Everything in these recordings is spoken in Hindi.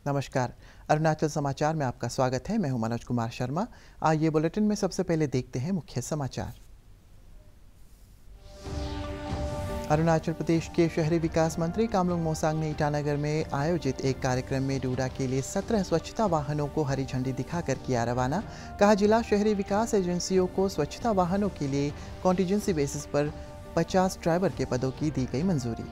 नमस्कार। अरुणाचल समाचार में आपका स्वागत है। मैं हूं मनोज कुमार शर्मा। आइए बुलेटिन में सबसे पहले देखते हैं मुख्य समाचार। अरुणाचल प्रदेश के शहरी विकास मंत्री कामलुंग मोसांग ने ईटानगर में आयोजित एक कार्यक्रम में डूडा के लिए 17 स्वच्छता वाहनों को हरी झंडी दिखाकर किया रवाना। कहा, जिला शहरी विकास एजेंसियों को स्वच्छता वाहनों के लिए कॉन्टीजेंसी बेसिस पर 50 ड्राइवर के पदों की दी गई मंजूरी।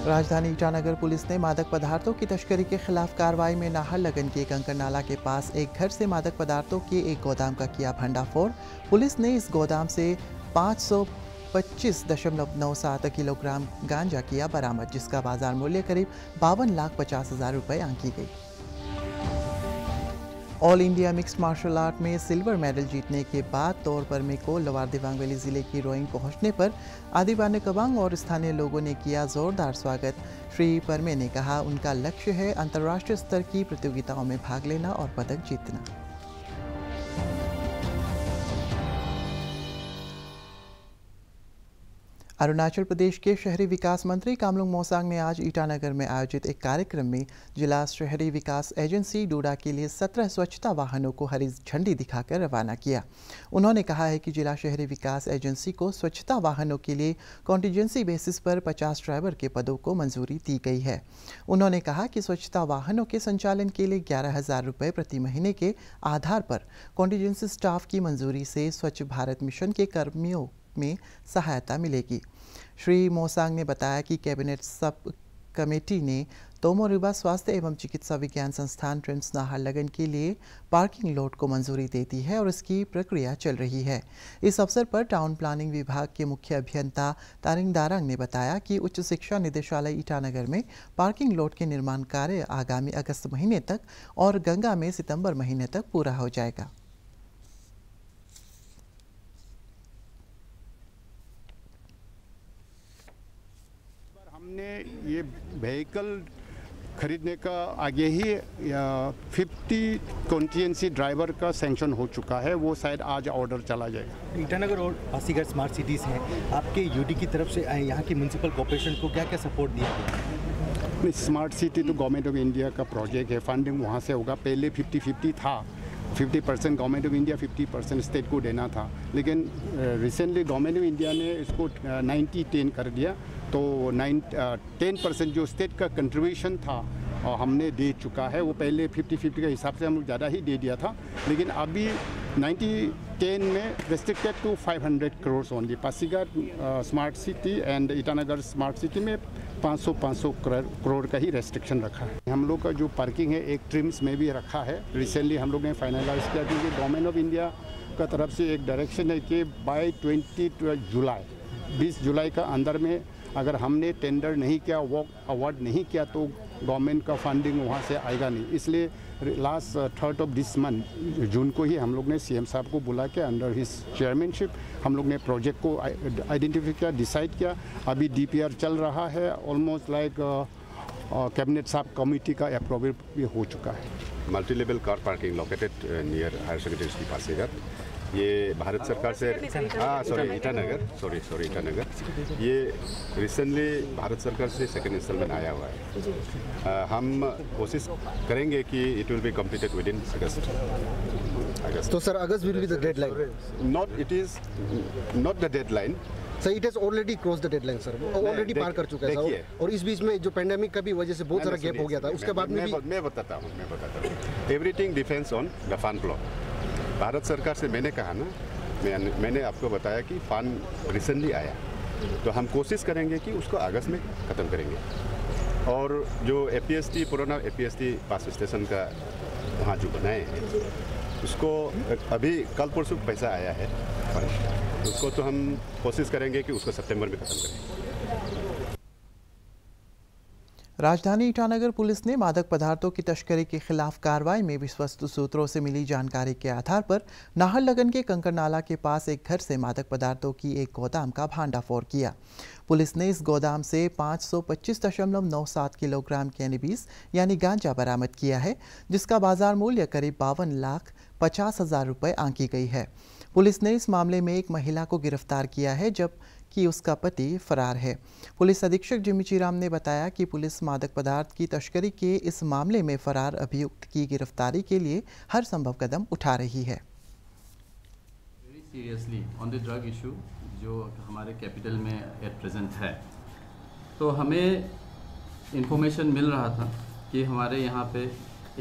राजधानी ईटानगर पुलिस ने मादक पदार्थों की तस्करी के खिलाफ कार्रवाई में नाहरलगन के कंकर नाला के पास एक घर से मादक पदार्थों के एक गोदाम का किया भंडाफोड़। पुलिस ने इस गोदाम से 525.97 किलोग्राम गांजा किया बरामद, जिसका बाजार मूल्य करीब 52,50,000 रुपये आंकी गई। All India mixed martial art में सिल्वर मेडल जीतने के बाद तौर परमे को लोअर दिबांग वैली जिले की रोइंग पहुंचने पर आदिवासी कबांग और स्थानीय लोगों ने किया जोरदार स्वागत। श्री परमे ने कहा, उनका लक्ष्य है अंतर्राष्ट्रीय स्तर की प्रतियोगिताओं में भाग लेना और पदक जीतना। अरुणाचल प्रदेश के शहरी विकास मंत्री कामलुंग मोसांग ने आज ईटानगर में आयोजित एक कार्यक्रम में जिला शहरी विकास एजेंसी डूडा के लिए 17 स्वच्छता वाहनों को हरी झंडी दिखाकर रवाना किया। उन्होंने कहा है कि जिला शहरी विकास एजेंसी को स्वच्छता वाहनों के लिए कॉन्टीजेंसी बेसिस पर 50 ड्राइवर के पदों को मंजूरी दी गई है। उन्होंने कहा कि स्वच्छता वाहनों के संचालन के लिए 11,000 रुपये प्रति महीने के आधार पर कॉन्टीजेंसी स्टाफ की मंजूरी से स्वच्छ भारत मिशन के कर्मियों में सहायता मिलेगी। श्री मोसांग ने बताया कि कैबिनेट सब कमेटी ने तोमोरिबा स्वास्थ्य एवं चिकित्सा विज्ञान संस्थान ट्रिम्स नाहरलगन के लिए पार्किंग लॉट को मंजूरी दे दी है और इसकी प्रक्रिया चल रही है। इस अवसर पर टाउन प्लानिंग विभाग के मुख्य अभियंता तारिंग दारांग ने बताया कि उच्च शिक्षा निदेशालय ईटानगर में पार्किंग लॉट के निर्माण कार्य आगामी अगस्त महीने तक और गंगा में सितंबर महीने तक पूरा हो जाएगा। हमने ये व्हीकल खरीदने का आगे ही 50 कॉन्टीजेंसी ड्राइवर का सैंक्शन हो चुका है, वो शायद आज ऑर्डर चला जाएगा। ईटानगर और पासीघाट स्मार्ट सिटीज़ हैं, आपके यूडी की तरफ से यहाँ की म्यूनसिपल कॉर्पोरेशन को क्या क्या सपोर्ट दिया गया? स्मार्ट सिटी तो गवर्नमेंट ऑफ इंडिया का प्रोजेक्ट है, फंडिंग वहाँ से होगा। पहले 50-50 था, 50% गवर्नमेंट ऑफ इंडिया, 50% स्टेट को देना था, लेकिन रिसेंटली गवर्नमेंट ऑफ इंडिया ने इसको 90-10 कर दिया। तो 10% जो स्टेट का कंट्रीब्यूशन था हमने दे चुका है। वो पहले 50-50 के हिसाब से हम लोग ज़्यादा ही दे दिया था, लेकिन अभी 90-10 में restricted to 500 crore only. Pasighat smart city and Itanagar smart city में 500 करोड़ का ही रेस्ट्रिक्शन रखा है। हम लोग का जो पार्किंग है एक ट्रिम्स में भी रखा है। रिसेंटली हम लोग ने फाइनलाइज किया, क्योंकि गवर्नमेंट ऑफ इंडिया का तरफ से एक डायरेक्शन है कि बाय 20 जुलाई का अंदर में अगर हमने टेंडर नहीं किया, वो अवार्ड नहीं किया, तो गवर्नमेंट का फंडिंग वहाँ से आएगा नहीं। इसलिए last 3rd of this month जून को ही हम लोग ने सीएम साहब को बुला के अंडर हिज चेयरमैनशिप हम लोग ने प्रोजेक्ट को आइडेंटिफाई किया, डिसाइड किया। अभी डीपीआर चल रहा है, ऑलमोस्ट लाइक कैबिनेट सब कमेटी का अप्रूवल भी हो चुका है। Multi level car parking located near higher secondary school Pasighat, ये भारत सरकार से ईटानगर ये रिसेंटली भारत सरकार से सेकेंड इंस्टॉलमेंट आया हुआ है। हम कोशिश करेंगे कि it will be completed within August. तो sir, August will be the deadline? It is not the deadline sir, it has already cross the deadline sir, already पार कर चुका है सर। और इस बीच में जो पेंडेमिक का भी वजह से बहुत सारा गैप हो गया था, उसके बाद में मैं बताता हूँ everything depends on the fund flow. Bharat सरकार से मैंने कहा ना, मैंने आपको बताया कि फंड रिसेंटली आया, तो हम कोशिश करेंगे कि उसको अगस्त में ख़त्म करेंगे। और जो APST पुराना APST पास स्टेशन का वहाँ जो बनाए हैं, उसको अभी कल परसों पैसा आया है, उसको तो हम कोशिश करेंगे कि उसको सितंबर में ख़त्म करें। राजधानी ईटानगर पुलिस ने मादक पदार्थों की तस्करी के खिलाफ कार्रवाई में विश्वस्त सूत्रों से मिली जानकारी के आधार पर नाहरलगन के कंकर नाला के पास एक घर से मादक पदार्थों की एक गोदाम का भंडाफोड़ किया। पुलिस ने इस गोदाम से 525.97 किलोग्राम कैनबिस यानी गांजा बरामद किया है, जिसका बाजार मूल्य करीब 52,50,000 रुपये आंकी गई है। पुलिस ने इस मामले में एक महिला को गिरफ्तार किया है, जब कि उसका पति फरार है। पुलिस अधीक्षक जिमी चीराम ने बताया कि पुलिस मादक पदार्थ की तस्करी के इस मामले में फरार अभियुक्त की गिरफ्तारी के लिए हर संभव कदम उठा रही है। Seriously on the drug issue जो हमारे कैपिटल में एट प्रेजेंट है, तो हमें इंफॉर्मेशन मिल रहा था कि हमारे यहाँ पे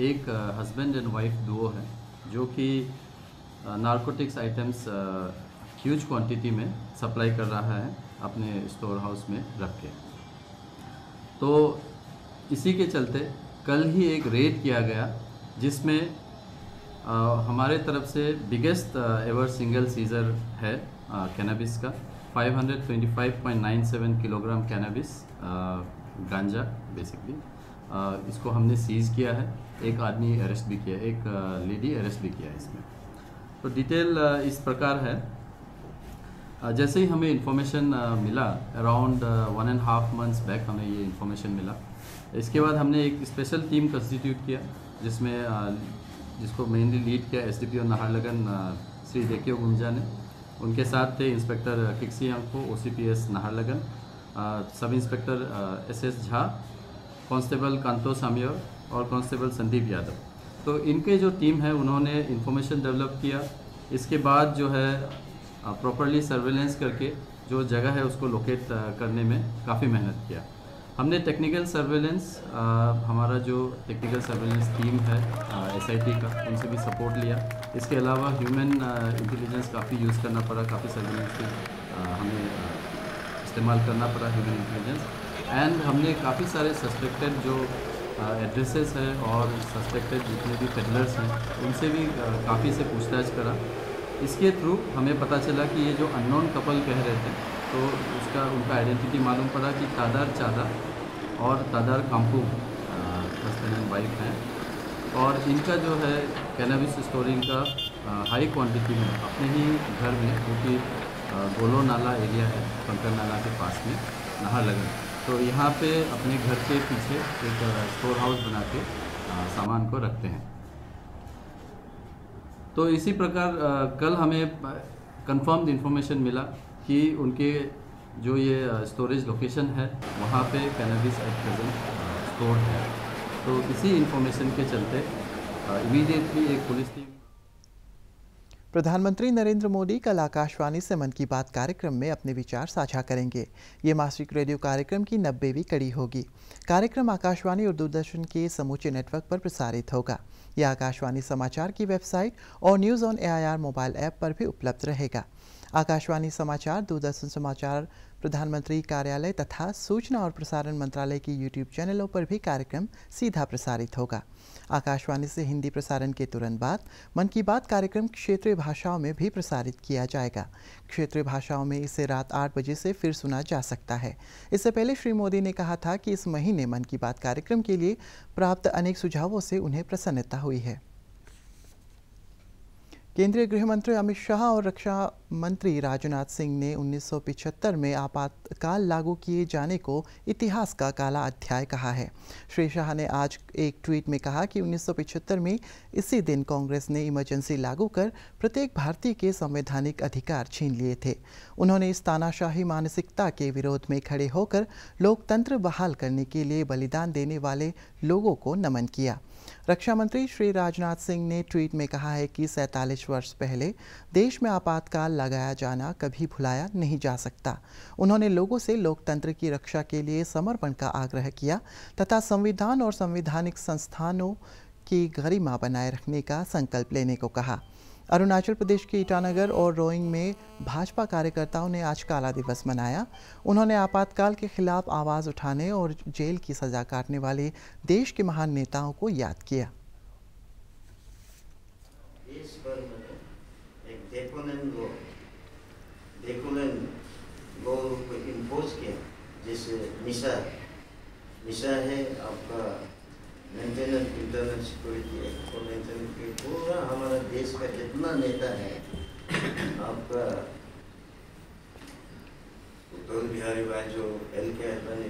एक हस्बैंड एंड वाइफ डुओ है जो कि नारकोटिक्स आइटम्स ह्यूज क्वांटिटी में सप्लाई कर रहा है अपने स्टोर हाउस में रख के। तो इसी के चलते कल ही एक रेड किया गया जिसमें हमारे तरफ से बिगेस्ट एवर सिंगल सीजर है कैनबिस का 525.97 किलोग्राम कैनबिस गांजा बेसिकली। इसको हमने सीज किया है। एक आदमी अरेस्ट भी किया, एक लेडी अरेस्ट भी किया है इसमें। तो डिटेल इस प्रकार है। जैसे ही हमें इन्फॉर्मेशन मिला अराउंड 1.5 मंथ्स बैक हमें ये इन्फॉर्मेशन मिला। इसके बाद हमने एक स्पेशल टीम कंस्टिट्यूट किया जिसको मेनली लीड किया एसडीपीओ नाहरलगन श्री देकियो गुंजा ने। उनके साथ थे इंस्पेक्टर किक्सी अंको OCPS Naharlagun, sub inspector SS Jha, constable Kanto Samiyor और कांस्टेबल संदीप यादव। तो इनके जो टीम है उन्होंने इन्फॉर्मेशन डेवलप किया। इसके बाद जो है प्रॉपरली सर्वेलेंस करके जो जगह है उसको लोकेट करने में काफ़ी मेहनत किया। हमने टेक्निकल सर्वेलेंस हमारा जो टेक्निकल सर्वेलेंस टीम है एसआईटी का, उनसे भी सपोर्ट लिया। इसके अलावा ह्यूमन इंटेलिजेंस काफ़ी यूज़ करना पड़ा, काफ़ी सर्वेलेंस के हमें इस्तेमाल करना पड़ा ह्यूमन इंटेलिजेंस। एंड हमने काफ़ी सारे सस्पेक्टेड जो एड्रेसेस हैं और सस्पेक्टेड जितने भी पेडलर्स हैं उनसे भी काफ़ी से पूछताछ करा। इसके थ्रू हमें पता चला कि ये जो अननोन कपल कह रहे थे तो उनका आइडेंटिटी मालूम पड़ा कि तादार चादा और Tadar Kampu husband and wife हैं। और इनका जो है कैनबिस स्टोरिंग का हाई क्वांटिटी में अपने ही घर में, क्योंकि गोलो नाला एरिया है कंकर नाला के पास में नाहरलगन, तो यहाँ पे अपने घर के पीछे एक स्टोर हाउस बना के सामान को रखते हैं। तो इसी प्रकार कल हमें कंफर्म्ड इन्फॉर्मेशन मिला कि उनके जो ये स्टोरेज लोकेशन है वहाँ पे कैनबिस एट प्रेजेंट स्टोर्ड है। तो इसी इन्फॉर्मेशन के चलते इमीडिएटली एक पुलिस टीम। प्रधानमंत्री नरेंद्र मोदी कल आकाशवाणी से मन की बात कार्यक्रम में अपने विचार साझा करेंगे। ये मासिक रेडियो कार्यक्रम की 90वीं कड़ी होगी। कार्यक्रम आकाशवाणी और दूरदर्शन के समूचे नेटवर्क पर प्रसारित होगा। यह आकाशवाणी समाचार की वेबसाइट और news on AIR mobile app पर भी उपलब्ध रहेगा। आकाशवाणी समाचार, दूरदर्शन समाचार, प्रधानमंत्री कार्यालय तथा सूचना और प्रसारण मंत्रालय की YouTube चैनलों पर भी कार्यक्रम सीधा प्रसारित होगा। आकाशवाणी से हिंदी प्रसारण के तुरंत बाद मन की बात कार्यक्रम क्षेत्रीय भाषाओं में भी प्रसारित किया जाएगा। क्षेत्रीय भाषाओं में इसे रात 8 बजे से फिर सुना जा सकता है। इससे पहले श्री मोदी ने कहा था कि इस महीने मन की बात कार्यक्रम के लिए प्राप्त अनेक सुझावों से उन्हें प्रसन्नता हुई है। केंद्रीय गृह मंत्री अमित शाह और रक्षा मंत्री राजनाथ सिंह ने 1975 में आपातकाल लागू किए जाने को इतिहास का काला अध्याय कहा है। श्री शाह ने आज एक ट्वीट में कहा कि 1975 में इसी दिन कांग्रेस ने इमरजेंसी लागू कर प्रत्येक भारतीय के संवैधानिक अधिकार छीन लिए थे। उन्होंने इस तानाशाही मानसिकता के विरोध में खड़े होकर लोकतंत्र बहाल करने के लिए बलिदान देने वाले लोगों को नमन किया। रक्षा मंत्री श्री राजनाथ सिंह ने ट्वीट में कहा है कि 47 वर्ष पहले देश में आपातकाल लगाया जाना कभी भुलाया नहीं जा सकता। उन्होंने लोगों से लोकतंत्र की रक्षा के लिए समर्पण का आग्रह किया तथा संविधान और संवैधानिक संस्थानों की गरिमा बनाए रखने का संकल्प लेने को कहा। अरुणाचल प्रदेश के ईटानगर और रोइंग में भाजपा कार्यकर्ताओं ने आज काला दिवस मनाया। उन्होंने आपातकाल के खिलाफ आवाज़ उठाने और जेल की सज़ा काटने वाले देश के महान नेताओं को याद किया। देश भर में एक डेकोलन लॉ को इम्पोज किया, जैसे निशा है आपका मेंटेनेंस इंटरनल सिक्योरिटी एक्ट को मेंटेन के पूरा हमारा देश का जितना नेता है आपका अटल बिहारी वाजपेयी, LK अडवाणी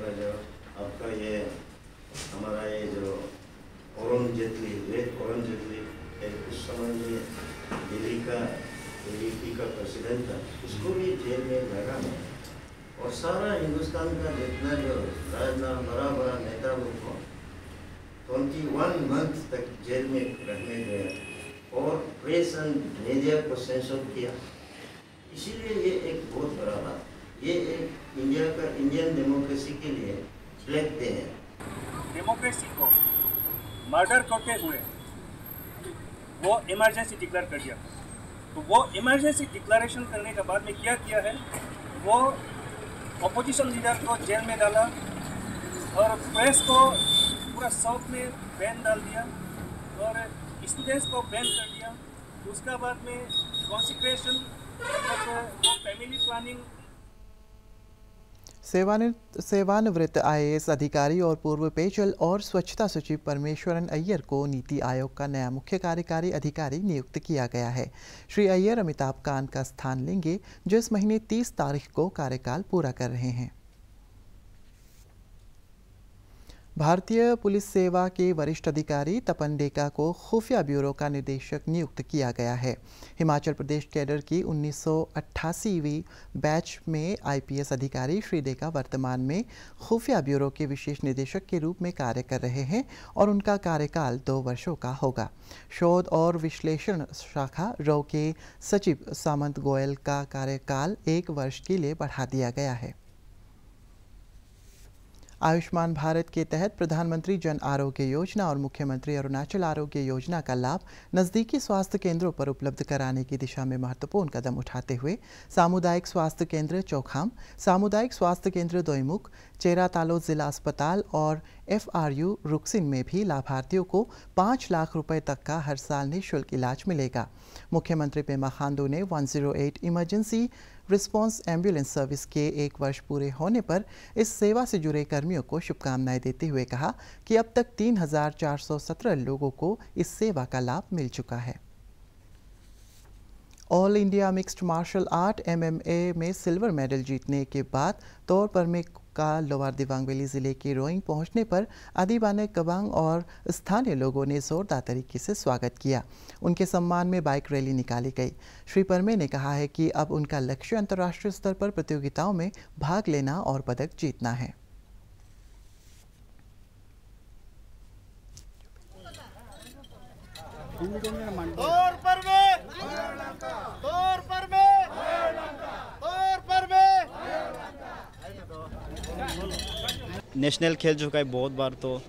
आपका ये हमारा ये जो अरुण जेटली उस समय में दिल्ली का ADP का प्रेसिडेंट था, उसको भी जेल में लगा है। और सारा हिंदुस्तान का जितना जो बड़ा बड़ा नेता लोग को 21 मंथ तक जेल में रखने गया और प्रेस एंड मीडिया को सेंसर किया। इसीलिए ये एक बहुत बड़ा बात, ये एक इंडियन डेमोक्रेसी के लिए फ्लैग डे है। डेमोक्रेसी को मर्डर करते हुए वो इमरजेंसी डिक्लेयर कर दिया। तो वो इमरजेंसी डिक्लेरेशन करने के बाद में क्या किया है, वो अपोजिशन लीडर को जेल में डाला और प्रेस को पूरा साउथ में बैन डाल दिया और स्टूडेंट्स को बैन कर दिया। उसके बाद में कॉन्सिक्रेशन वो फैमिली प्लानिंग। सेवानिवृत्त IAS अधिकारी और पूर्व पेयजल और स्वच्छता सचिव परमेश्वरन अय्यर को नीति आयोग का नया मुख्य कार्यकारी अधिकारी नियुक्त किया गया है। श्री अय्यर अमिताभ कांत का स्थान लेंगे, जो इस महीने 30 तारीख को कार्यकाल पूरा कर रहे हैं। भारतीय पुलिस सेवा के वरिष्ठ अधिकारी तपन डेका को खुफिया ब्यूरो का निदेशक नियुक्त किया गया है। हिमाचल प्रदेश कैडर की 1988वीं बैच में IPS अधिकारी श्री डेका वर्तमान में खुफिया ब्यूरो के विशेष निदेशक के रूप में कार्य कर रहे हैं और उनका कार्यकाल 2 वर्षों का होगा। शोध और विश्लेषण शाखा RAW के सचिव सामंत गोयल का कार्यकाल 1 वर्ष के लिए बढ़ा दिया गया है। आयुष्मान भारत के तहत प्रधानमंत्री जन आरोग्य योजना और मुख्यमंत्री अरुणाचल आरोग्य योजना का लाभ नज़दीकी स्वास्थ्य केंद्रों पर उपलब्ध कराने की दिशा में महत्वपूर्ण कदम उठाते हुए सामुदायिक स्वास्थ्य केंद्र चौखाम, सामुदायिक स्वास्थ्य केंद्र दोईमुख, चेरा तालो जिला अस्पताल और FRU रुकसिन में भी लाभार्थियों को 5 लाख रुपए तक का हर साल निःशुल्क इलाज मिलेगा। मुख्यमंत्री पेमा खांडू ने 108 इमरजेंसी रिस्पांस एम्बुलेंस सर्विस के 1 वर्ष पूरे होने पर इस सेवा से जुड़े कर्मियों को शुभकामनाएं देते हुए कहा कि अब तक 3417 लोगों को इस सेवा का लाभ मिल चुका है। All India mixed martial art MMA में सिल्वर मेडल जीतने के बाद तौर पर में का लोअर दिबांग वैली ज़िले के रोइंग पहुंचने पर आदिबाने कबांग और स्थानीय लोगों ने जोरदार तरीके से स्वागत किया। उनके सम्मान में बाइक रैली निकाली गई। श्री परमे ने कहा है कि अब उनका लक्ष्य अंतर्राष्ट्रीय स्तर पर प्रतियोगिताओं में भाग लेना और पदक जीतना है। नेशनल खेल चुका है बहुत बार, तो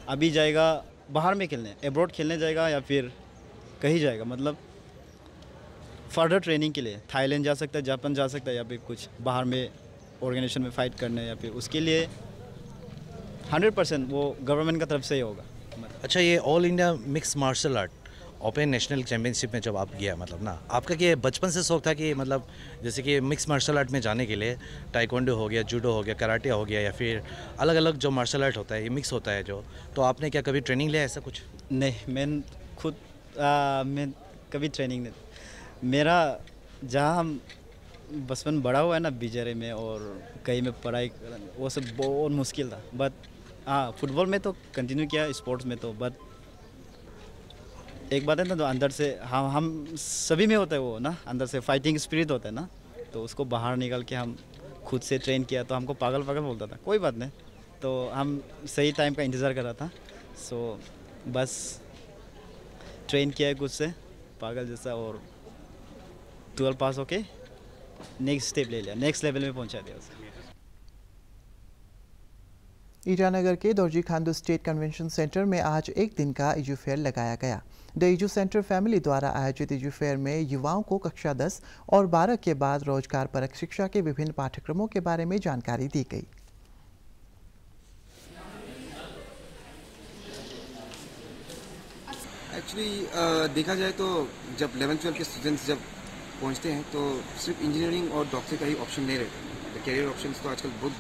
अभी जाएगा बाहर में खेलने, एब्रॉड खेलने जाएगा या फिर कहीं जाएगा, मतलब फर्दर ट्रेनिंग के लिए थाईलैंड जा सकता है, जापान जा सकता है या फिर कुछ बाहर में ऑर्गेनाइजेशन में फ़ाइट करने, या फिर उसके लिए 100% वो गवर्नमेंट का तरफ से ही होगा। अच्छा, ये all India mix martial art open national championship में जब आप गया, मतलब ना आपका क्या बचपन से शौक था कि मतलब जैसे कि मिक्स मार्शल आर्ट में जाने के लिए टाइकोंडो हो गया, जूडो हो गया, कराटे हो गया, या फिर अलग अलग जो मार्शल आर्ट होता है ये मिक्स होता है जो, तो आपने क्या कभी ट्रेनिंग लिया ऐसा कुछ? नहीं, मैं कभी ट्रेनिंग नहीं। मेरा जहाँ हम बचपन बड़ा हुआ है ना बिजरे में, और कहीं में पढ़ाई वो सब बहुत मुश्किल था। बट हाँ, फुटबॉल में तो कंटिन्यू किया, स्पोर्ट्स में तो। बट एक बात है ना, तो अंदर से हम सभी में होता है वो ना, अंदर से फाइटिंग स्पिरिट होता है ना, तो उसको बाहर निकाल के हम खुद से ट्रेन किया। तो हमको पागल बोलता था, कोई बात नहीं, तो हम सही टाइम का इंतज़ार कर रहा था। सो बस ट्रेन किया है खुद से पागल जैसा, और 12 पास होके नेक्स्ट स्टेप ले लिया, नेक्स्ट लेवल में पहुंचा दिया उसे। ईटानगर के Dorjee Khandu state convention centre में आज एक दिन का इजू फेयर लगाया गया। द इजू सेंटर फैमिली द्वारा आयोजित इजू फेयर में युवाओं को कक्षा 10 और 12 के बाद रोजगार परक शिक्षा के विभिन्न पाठ्यक्रमों के बारे में जानकारी दी गई। एक्चुअली देखा जाए तो जब 11-12 के स्टूडेंट्स जब पहुंचते हैं तो सिर्फ इंजीनियरिंग और डॉक्टर का ही ऑप्शन नहीं रहता। कैरियर ऑप्शंस तो आजकल बहुत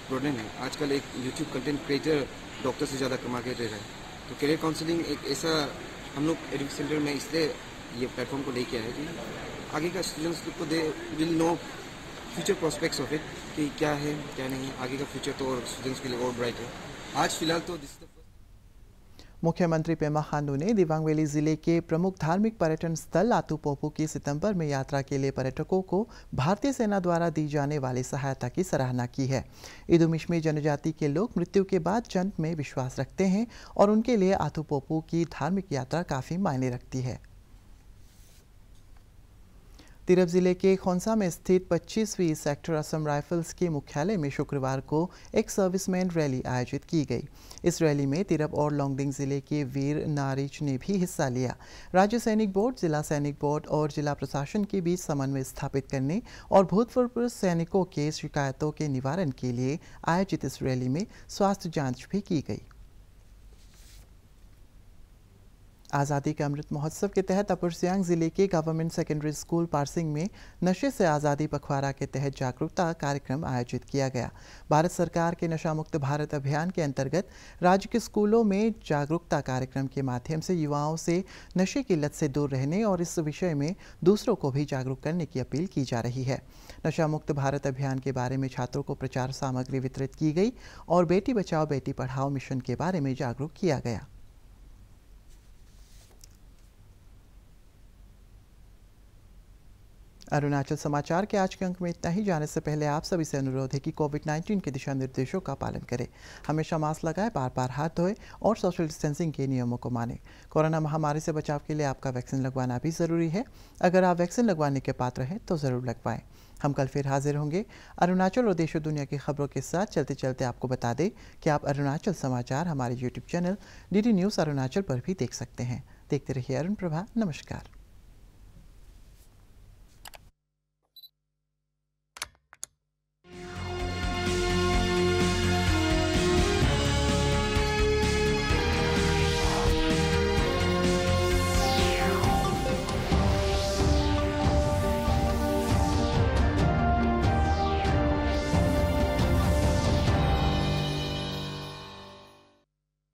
ब्रॉडन है। आजकल एक यूट्यूब कंटेंट क्रिएटर डॉक्टर से ज़्यादा कमा के दे रहा है। तो कैरियर काउंसलिंग एक ऐसा हम लोग एजुकेशन सेंटर में इसलिए ये प्लेटफॉर्म को लेके आए कि आगे का स्टूडेंट्स को they will know future prospects of it कि क्या है क्या नहीं। आगे का फ्यूचर तो स्टूडेंट्स के लिए और ब्राइट है। आज फिलहाल तो मुख्यमंत्री पेमा खांडू ने दिबांग वैली जिले के प्रमुख धार्मिक पर्यटन स्थल आतू पोपू की सितंबर में यात्रा के लिए पर्यटकों को भारतीय सेना द्वारा दी जाने वाली सहायता की सराहना की है। इदुमिश्मी जनजाति के लोग मृत्यु के बाद जन्म में विश्वास रखते हैं और उनके लिए आतू पोपू की धार्मिक यात्रा काफी मायने रखती है। तिरप जिले के खोंसा में स्थित 25वीं सेक्टर असम राइफल्स के मुख्यालय में शुक्रवार को एक सर्विसमैन रैली आयोजित की गई। इस रैली में तिरप और लोंगडिंग जिले के वीर नारिच ने भी हिस्सा लिया। राज्य सैनिक बोर्ड, जिला सैनिक बोर्ड और जिला प्रशासन के बीच समन्वय स्थापित करने और भूतपूर्व सैनिकों के शिकायतों के निवारण के लिए आयोजित इस रैली में स्वास्थ्य जाँच भी की गई। आज़ादी के अमृत महोत्सव के तहत अपर सियांग जिले के गवर्नमेंट सेकेंडरी स्कूल पारसिंग में नशे से आज़ादी पखवाड़ा के तहत जागरूकता कार्यक्रम आयोजित किया गया। भारत सरकार के नशा मुक्त भारत अभियान के अंतर्गत राज्य के स्कूलों में जागरूकता कार्यक्रम के माध्यम से युवाओं से नशे की लत से दूर रहने और इस विषय में दूसरों को भी जागरूक करने की अपील की जा रही है। नशा मुक्त भारत अभियान के बारे में छात्रों को प्रचार सामग्री वितरित की गई और बेटी बचाओ बेटी पढ़ाओ मिशन के बारे में जागरूक किया गया। अरुणाचल समाचार के आज के अंक में इतना ही। जाने से पहले आप सभी से अनुरोध है कि कोविड-19 के दिशा निर्देशों का पालन करें। हमेशा मास्क लगाएं, बार बार हाथ धोएं और सोशल डिस्टेंसिंग के नियमों को मानें। कोरोना महामारी से बचाव के लिए आपका वैक्सीन लगवाना भी ज़रूरी है। अगर आप वैक्सीन लगवाने के पात्र हैं तो ज़रूर लगवाएं। हम कल फिर हाजिर होंगे अरुणाचल और देश और दुनिया की खबरों के साथ। चलते चलते आपको बता दें कि आप अरुणाचल समाचार हमारे YouTube channel DD news Arunachal पर भी देख सकते हैं। देखते रहिए अरुण प्रभा। नमस्कार।